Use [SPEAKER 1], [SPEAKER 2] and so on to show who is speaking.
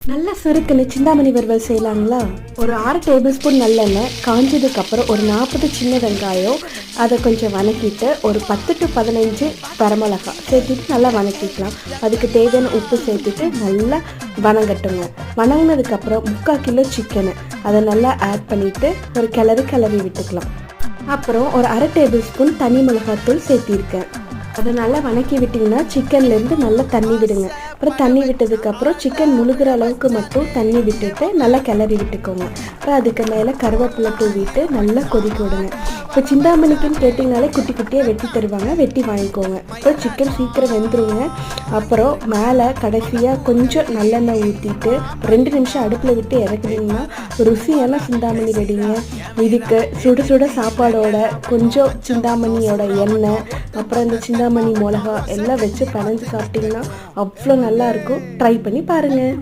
[SPEAKER 1] நல்லா சுருக்குன்னு சிந்தாமணி வறுவல் செய்யலாங்களா? ஒரு 6 டேபிள் ஸ்பூன் நல்லெண்ணெய் காஞ்சதுக்கப்புறம் ஒரு 40 சின்ன வெங்காயம், அதை கொஞ்சம் வதக்கிட்டு ஒரு 10 to 15 வரமிளகாய் சேர்த்துட்டு நல்லா வதக்கிக்கலாம். அதுக்கு தேவையான உப்பு சேர்த்துட்டு நல்லா வதங்கட்டுங்க. வதங்கினதுக்கப்புறம் 3/4 கிலோ சிக்கனை அதை நல்லா ஆட் பண்ணிவிட்டு ஒரு கிளறி விட்டுக்கலாம். அப்புறம் ஒரு 1/2 டேபிள் ஸ்பூன் தனி மிளகாத்தூள் சேர்த்திருக்கேன். அதை நல்லா வதக்கி விட்டிங்கன்னா சிக்கன்லேருந்து நல்லா தண்ணி விடுங்க. அப்புறம் தண்ணி விட்டதுக்கப்புறம் சிக்கன் முழுகிற அளவுக்கு மட்டும் தண்ணி விட்டுட்டு நல்லா கிளறி விட்டுக்கோங்க. அப்புறம் அதுக்கு மேலே கருவேப்பிலை தூவிட்டு நல்லா கொதிக்க விடுங்க. இப்போ சிந்தாமணிக்குன்னு கேட்டிங்கனாலே குட்டி குட்டியாக வெட்டி தருவாங்க, வெட்டி வாங்கிக்கோங்க. அப்புறம் சிக்கன் சீக்கிரம் வெந்துருங்க. அப்புறம் மேலே கடைசியாக கொஞ்சம் நல்லெண்ணெய் ஊற்றிட்டு 2 நிமிஷம் அடுப்பில் விட்டு இறக்குனீங்கன்னா ருசியான சிந்தாமணி ரெடிங்க. இதுக்கு சுட சுட சாப்பாடோட கொஞ்சம் சிந்தாமணியோட எண்ணெய், அப்புறம் இந்த சிந்தாமணி மிளகா எல்லாம் வச்சு பிணைஞ்சு சாப்பிட்டிங்கன்னா அவ்வளோ நல்லாயிருக்கும். ட்ரை பண்ணி பாருங்கள்.